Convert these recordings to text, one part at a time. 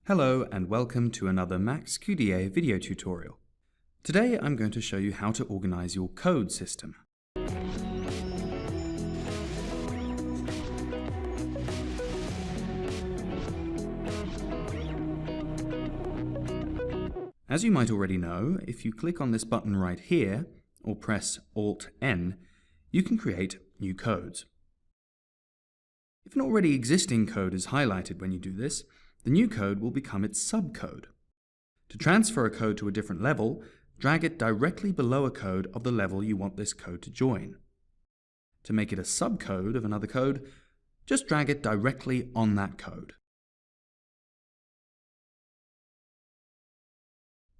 Hello and welcome to another MAXQDA video tutorial. Today I'm going to show you how to organize your code system. As you might already know, if you click on this button right here, or press Alt-N, you can create new codes. If an already existing code is highlighted when you do this, the new code will become its subcode. To transfer a code to a different level, drag it directly below a code of the level you want this code to join. To make it a subcode of another code, just drag it directly on that code.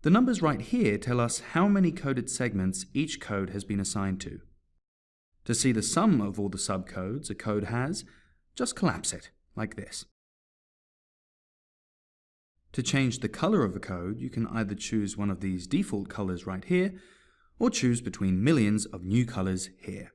The numbers right here tell us how many coded segments each code has been assigned to. To see the sum of all the subcodes a code has, just collapse it, like this. To change the color of a code, you can either choose one of these default colors right here, or choose between millions of new colors here.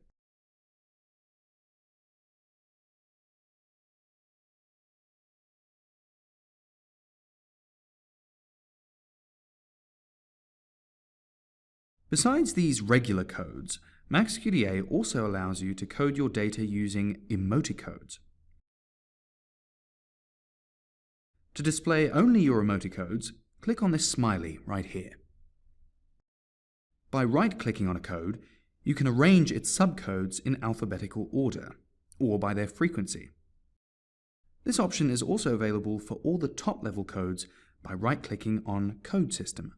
Besides these regular codes, MAXQDA also allows you to code your data using emoticodes. To display only your emoticodes, click on this smiley right here. By right-clicking on a code, you can arrange its subcodes in alphabetical order, or by their frequency. This option is also available for all the top-level codes by right-clicking on Code System.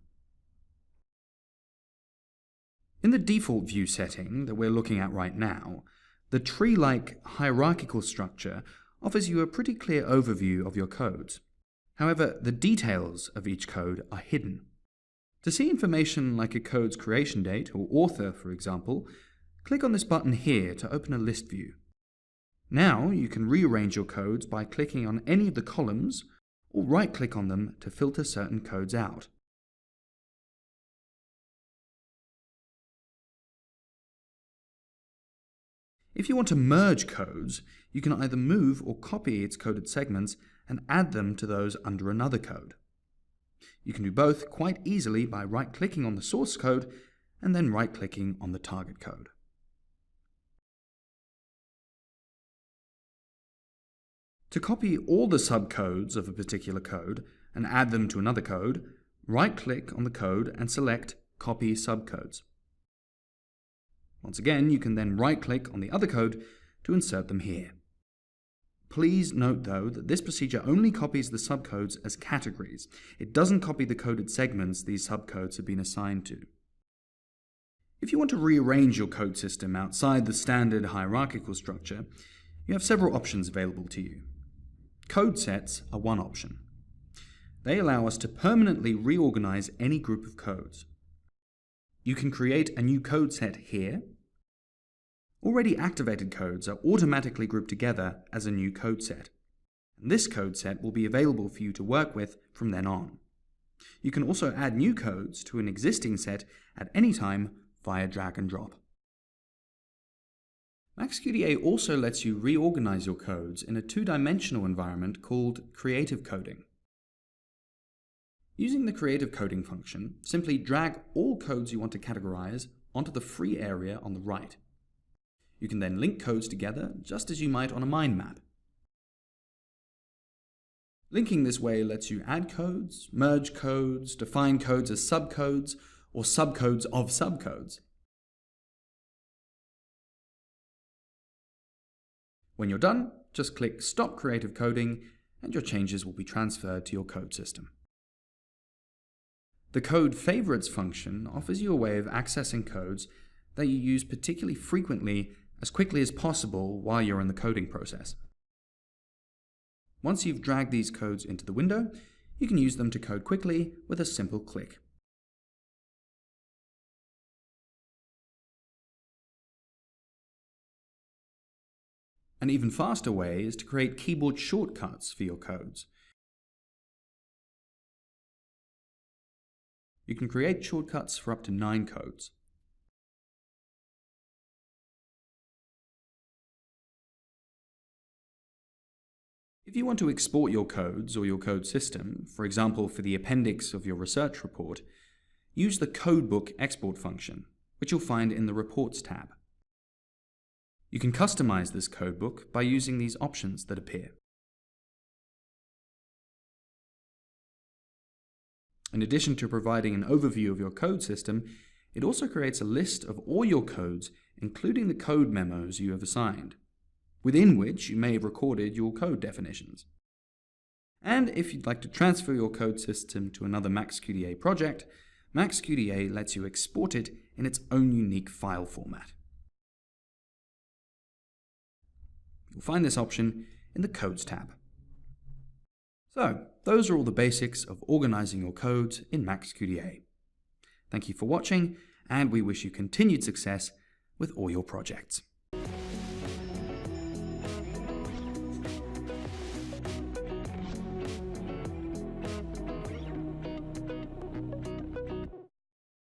In the default view setting that we're looking at right now, the tree-like hierarchical structure offers you a pretty clear overview of your codes. However, the details of each code are hidden. To see information like a code's creation date or author, for example, click on this button here to open a list view. Now you can rearrange your codes by clicking on any of the columns or right-click on them to filter certain codes out. If you want to merge codes, you can either move or copy its coded segments and add them to those under another code. You can do both quite easily by right-clicking on the source code and then right-clicking on the target code. To copy all the subcodes of a particular code and add them to another code, right-click on the code and select Copy Subcodes. Once again, you can then right-click on the other code to insert them here. Please note, though, that this procedure only copies the subcodes as categories. It doesn't copy the coded segments these subcodes have been assigned to. If you want to rearrange your code system outside the standard hierarchical structure, you have several options available to you. Code sets are one option. They allow us to permanently reorganize any group of codes. You can create a new code set here. Already activated codes are automatically grouped together as a new code set. And this code set will be available for you to work with from then on. You can also add new codes to an existing set at any time via drag and drop. MAXQDA also lets you reorganize your codes in a two-dimensional environment called creative coding. Using the creative coding function, simply drag all codes you want to categorize onto the free area on the right. You can then link codes together just as you might on a mind map. Linking this way lets you add codes, merge codes, define codes as subcodes, or subcodes of subcodes. When you're done, just click Stop Creative Coding and your changes will be transferred to your code system. The Code Favorites function offers you a way of accessing codes that you use particularly frequently as quickly as possible while you're in the coding process. Once you've dragged these codes into the window, you can use them to code quickly with a simple click. An even faster way is to create keyboard shortcuts for your codes. You can create shortcuts for up to 9 codes. If If you want to export your codes or your code system, for example for the appendix of your research report, use the Codebook Export function, which you'll find in the Reports tab. You can customize this codebook by using these options that appear. In addition to providing an overview of your code system, it also creates a list of all your codes, including the code memos you have assigned, within which you may have recorded your code definitions. And if you'd like to transfer your code system to another MAXQDA project, MAXQDA lets you export it in its own unique file format. You'll find this option in the Codes tab. So, those are all the basics of organizing your codes in MAXQDA. Thank you for watching, and we wish you continued success with all your projects.